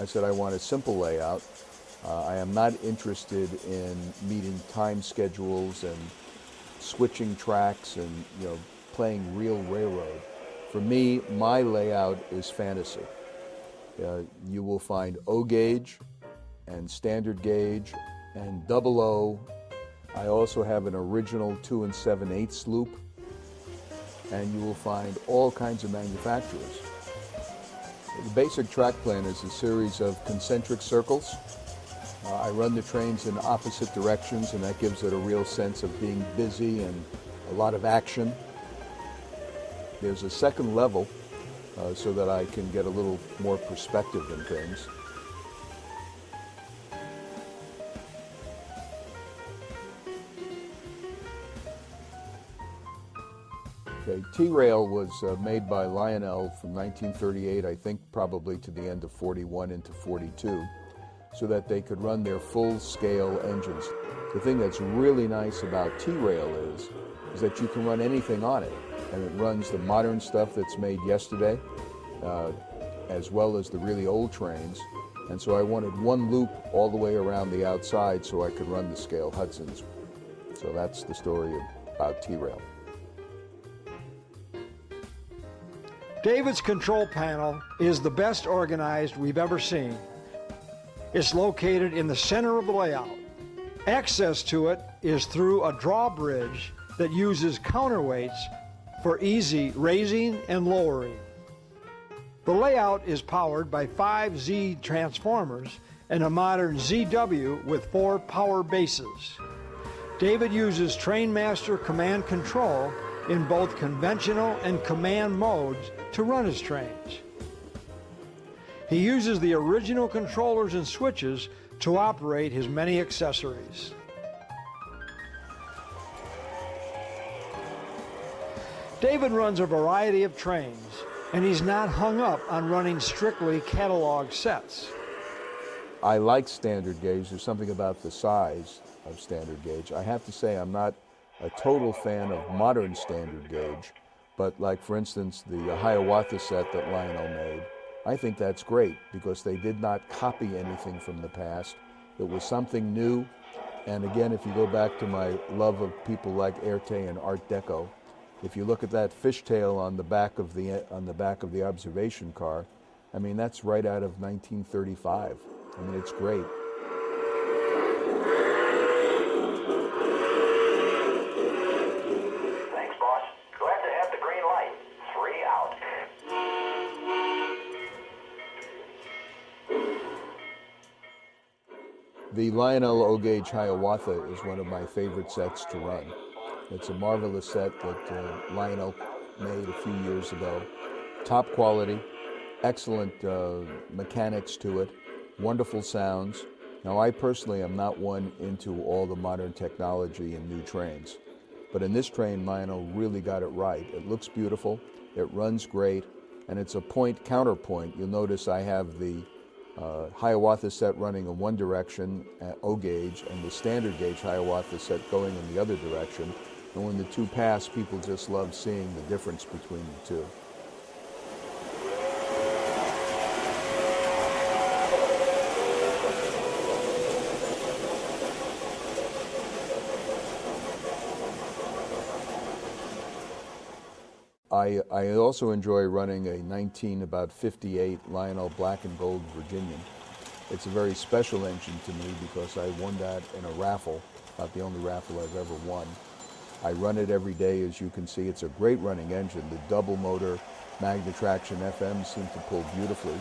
I said I want a simple layout. I am not interested in meeting time schedules and switching tracks and playing real railroad. For me, my layout is fantasy. You will find O gauge and standard gauge and double O. I also have an original 2 7/8 loop, and you will find all kinds of manufacturers. The basic track plan is a series of concentric circles. I run the trains in opposite directions, and that gives it a real sense of being busy and a lot of action. There's a second level so that I can get a little more perspective in things. Okay, T-Rail was made by Lionel from 1938, I think probably to the end of 41 into 42, so that they could run their full-scale engines. The thing that's really nice about T-Rail is that you can run anything on it, and it runs the modern stuff that's made yesterday, as well as the really old trains. And so I wanted one loop all the way around the outside so I could run the scale Hudsons. So that's the story about T-Rail. David's control panel is the best organized we've ever seen. It's located in the center of the layout. Access to it is through a drawbridge that uses counterweights for easy raising and lowering. The layout is powered by 5 Z transformers and a modern ZW with 4 power bases. David uses Trainmaster command control in both conventional and command modes to run his trains. He uses the original controllers and switches to operate his many accessories. David runs a variety of trains, and he's not hung up on running strictly catalog sets. I like standard gauge. There's something about the size of standard gauge. I have to say I'm not a total fan of modern standard gauge, but like for instance the Hiawatha set that Lionel made, I think that's great because they did not copy anything from the past. It was something new, and again, if you go back to my love of people like Erte and Art Deco, if you look at that fishtail on the back of the observation car, I mean that's right out of 1935. I mean it's great. Thanks, boss. Glad to have the green light. 3 out. The Lionel O-Gauge Hiawatha is one of my favorite sets to run. It's a marvelous set that Lionel made a few years ago. Top quality, excellent mechanics to it, wonderful sounds. Now I personally am not one into all the modern technology in new trains, but in this train Lionel really got it right. It looks beautiful, it runs great, and it's a point counterpoint. You'll notice I have the Hiawatha set running in one direction at O-Gauge and the standard gauge Hiawatha set going in the other direction. And when the two pass, people just love seeing the difference between the two. I also enjoy running a 1958 Lionel Black and Gold Virginian. It's a very special engine to me because I won that in a raffle, about the only raffle I've ever won. I run it every day, as you can see. It's a great running engine. The double motor Magna Traction FMs seem to pull beautifully.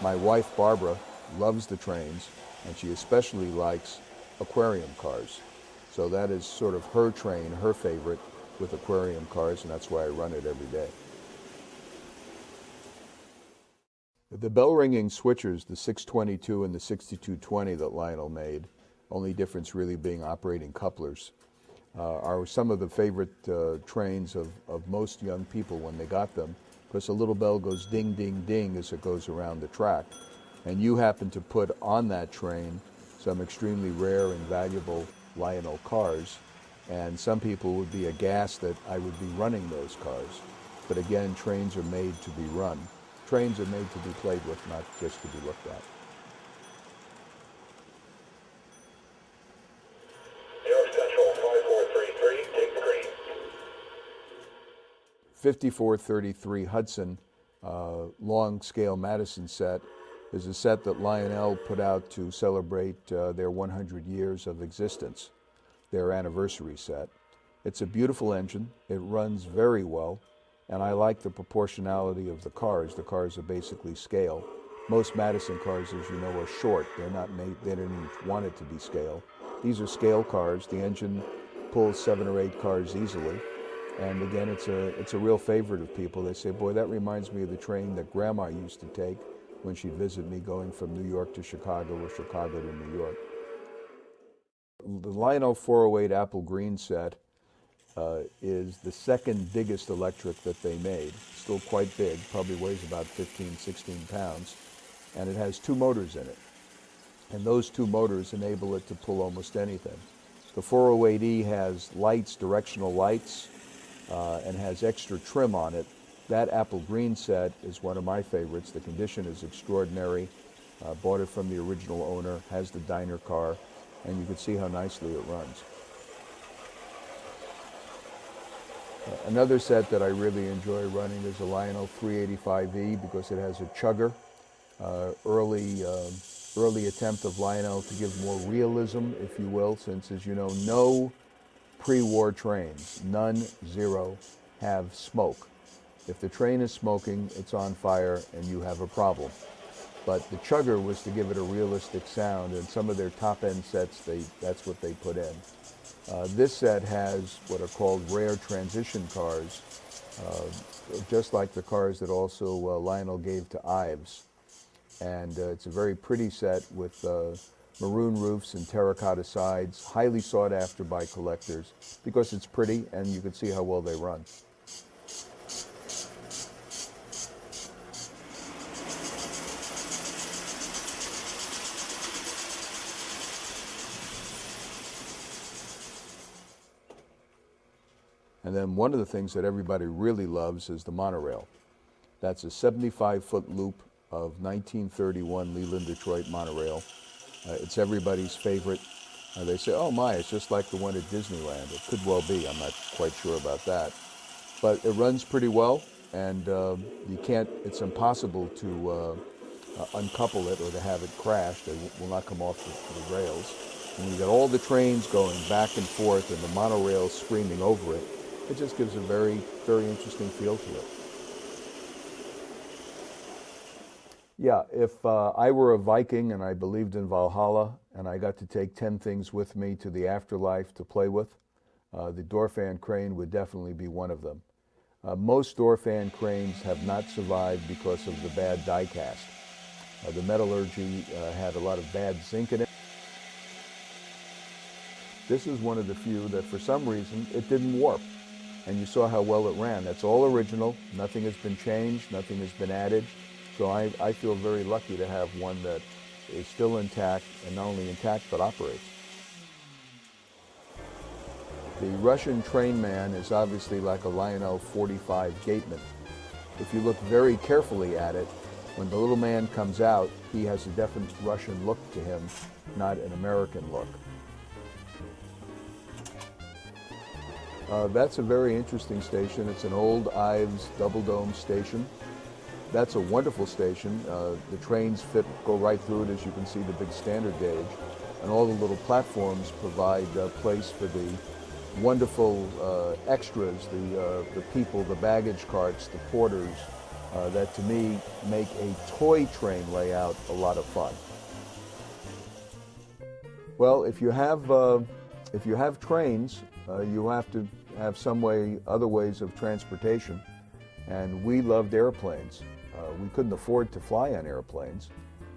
My wife Barbara loves the trains, and she especially likes aquarium cars. So that is sort of her train, her favorite, with aquarium cars, and that's why I run it every day. The bell ringing switchers, the 622 and the 6220 that Lionel made, only difference really being operating couplers, are some of the favorite trains of most young people when they got them, because a little bell goes ding, ding, ding as it goes around the track. And you happen to put on that train some extremely rare and valuable Lionel cars, and some people would be aghast that I would be running those cars. But again, trains are made to be run. Trains are made to be played with, not just to be looked at. 5433 Hudson long scale Madison set is a set that Lionel put out to celebrate their 100 years of existence, their anniversary set. It's a beautiful engine. It runs very well, and I like the proportionality of the cars. The cars are basically scale. Most Madison cars, as you know, are short. They're not made, they don't even want it to be scale. These are scale cars. The engine pulls 7 or 8 cars easily. And again, it's a real favorite of people. They say, boy, that reminds me of the train that Grandma used to take when she'd visit me going from New York to Chicago or Chicago to New York. The Lionel 408 Apple Green set is the second biggest electric that they made. Still quite big, probably weighs about 15, 16 pounds. And it has 2 motors in it. And those 2 motors enable it to pull almost anything. The 408E has lights, directional lights, and has extra trim on it. That Apple Green set is one of my favorites. The condition is extraordinary. Bought it from the original owner, has the diner car, and you can see how nicely it runs. Another set that I really enjoy running is a Lionel 385E because it has a chugger. Early attempt of Lionel to give more realism, if you will, since, as you know, no pre-war trains, none, zero, have smoke. If the train is smoking, it's on fire and you have a problem. But the chugger was to give it a realistic sound, and some of their top-end sets, that's what they put in. This set has what are called rare transition cars, just like the cars that also Lionel gave to Ives. And it's a very pretty set with maroon roofs and terracotta sides, highly sought after by collectors because it's pretty and you can see how well they run. And then one of the things that everybody really loves is the monorail. That's a 75-foot loop of 1931 Leland Detroit monorail. It's everybody's favorite. They say, oh my, it's just like the one at Disneyland. It could well be, I'm not quite sure about that. But it runs pretty well, and it's impossible to uncouple it or to have it crash. They will not come off the rails. And you got all the trains going back and forth and the monorail screaming over it. It just gives a very, very interesting feel to it. Yeah, if I were a Viking and I believed in Valhalla and I got to take 10 things with me to the afterlife to play with, the door fan crane would definitely be one of them. Most door fan cranes have not survived because of the bad die cast. The metallurgy had a lot of bad zinc in it. This is one of the few that for some reason it didn't warp. And you saw how well it ran. That's all original. Nothing has been changed. Nothing has been added. So I feel very lucky to have one that is still intact, and not only intact, but operates. The Russian train man is obviously like a Lionel 45 gateman. If you look very carefully at it, when the little man comes out, he has a definite Russian look to him, not an American look. That's a very interesting station. It's an old Ives double-dome station. That's a wonderful station. The trains go right through it, as you can see, the big standard gauge. And all the little platforms provide a place for the wonderful extras, the people, the baggage carts, the porters, that to me make a toy train layout a lot of fun. Well, if you have trains, you have to have other ways of transportation. And we loved airplanes. We couldn't afford to fly on airplanes.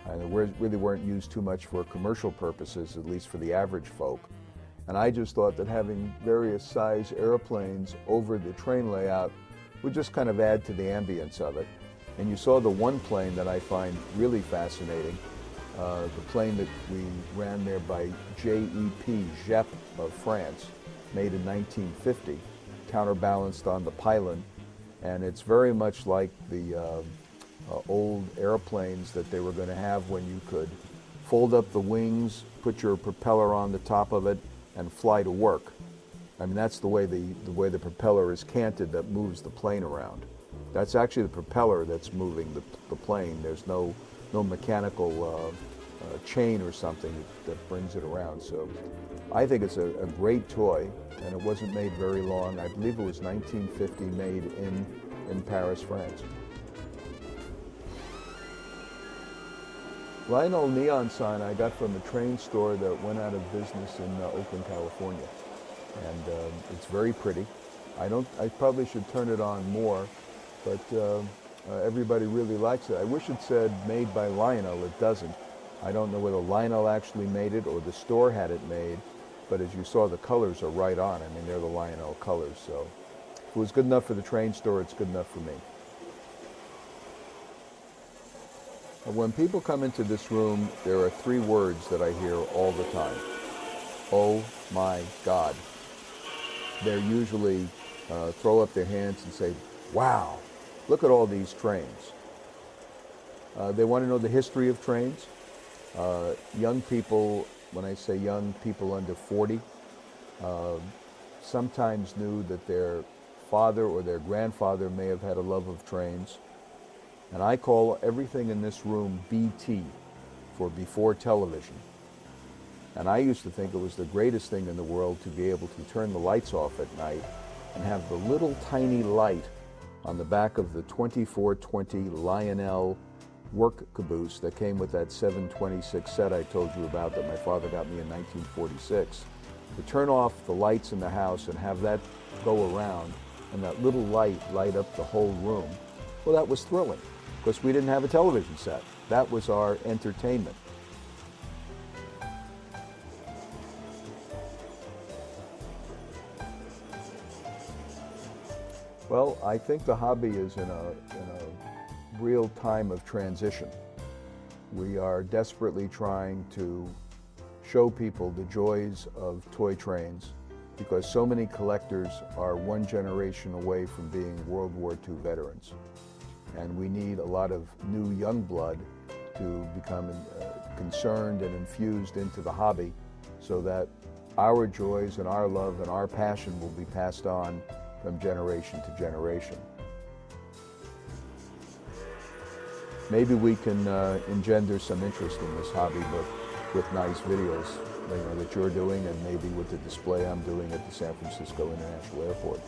And they really weren't used too much for commercial purposes, at least for the average folk. And I just thought that having various size airplanes over the train layout would just kind of add to the ambience of it. And you saw the one plane that I find really fascinating, the plane that we ran there by JEP, JEP of France, made in 1950, counterbalanced on the pylon. And it's very much like the old airplanes that they were going to have when you could fold up the wings, put your propeller on the top of it, and fly to work. I mean, that's the way the propeller is canted that moves the plane around. That's actually the propeller that's moving the plane. There's no mechanical chain or something that brings it around. So I think it's a great toy, and it wasn't made very long. I believe it was 1950, made in Paris, France. Lionel neon sign I got from a train store that went out of business in Oakland, California. And it's very pretty. I probably should turn it on more, but everybody really likes it. I wish it said made by Lionel. It doesn't. I don't know whether Lionel actually made it or the store had it made, but as you saw, the colors are right on. I mean, they're the Lionel colors, so if it was good enough for the train store, it's good enough for me. When people come into this room, there are three words that I hear all the time. Oh my God. They usually throw up their hands and say, wow, look at all these trains. They want to know the history of trains. Young people, when I say young people under 40, sometimes knew that their father or their grandfather may have had a love of trains. And I call everything in this room BT, for before television. And I used to think it was the greatest thing in the world to be able to turn the lights off at night and have the little tiny light on the back of the 2420 Lionel work caboose that came with that 726 set I told you about that my father got me in 1946. To turn off the lights in the house and have that go around and that little light up the whole room, well, that was thrilling because we didn't have a television set. That was our entertainment. Well, I think the hobby is in a real time of transition. We are desperately trying to show people the joys of toy trains because so many collectors are one generation away from being World War II veterans. And we need a lot of new young blood to become concerned and infused into the hobby so that our joys and our love and our passion will be passed on from generation to generation. Maybe we can engender some interest in this hobby with nice videos that you're doing and maybe with the display I'm doing at the San Francisco International Airport.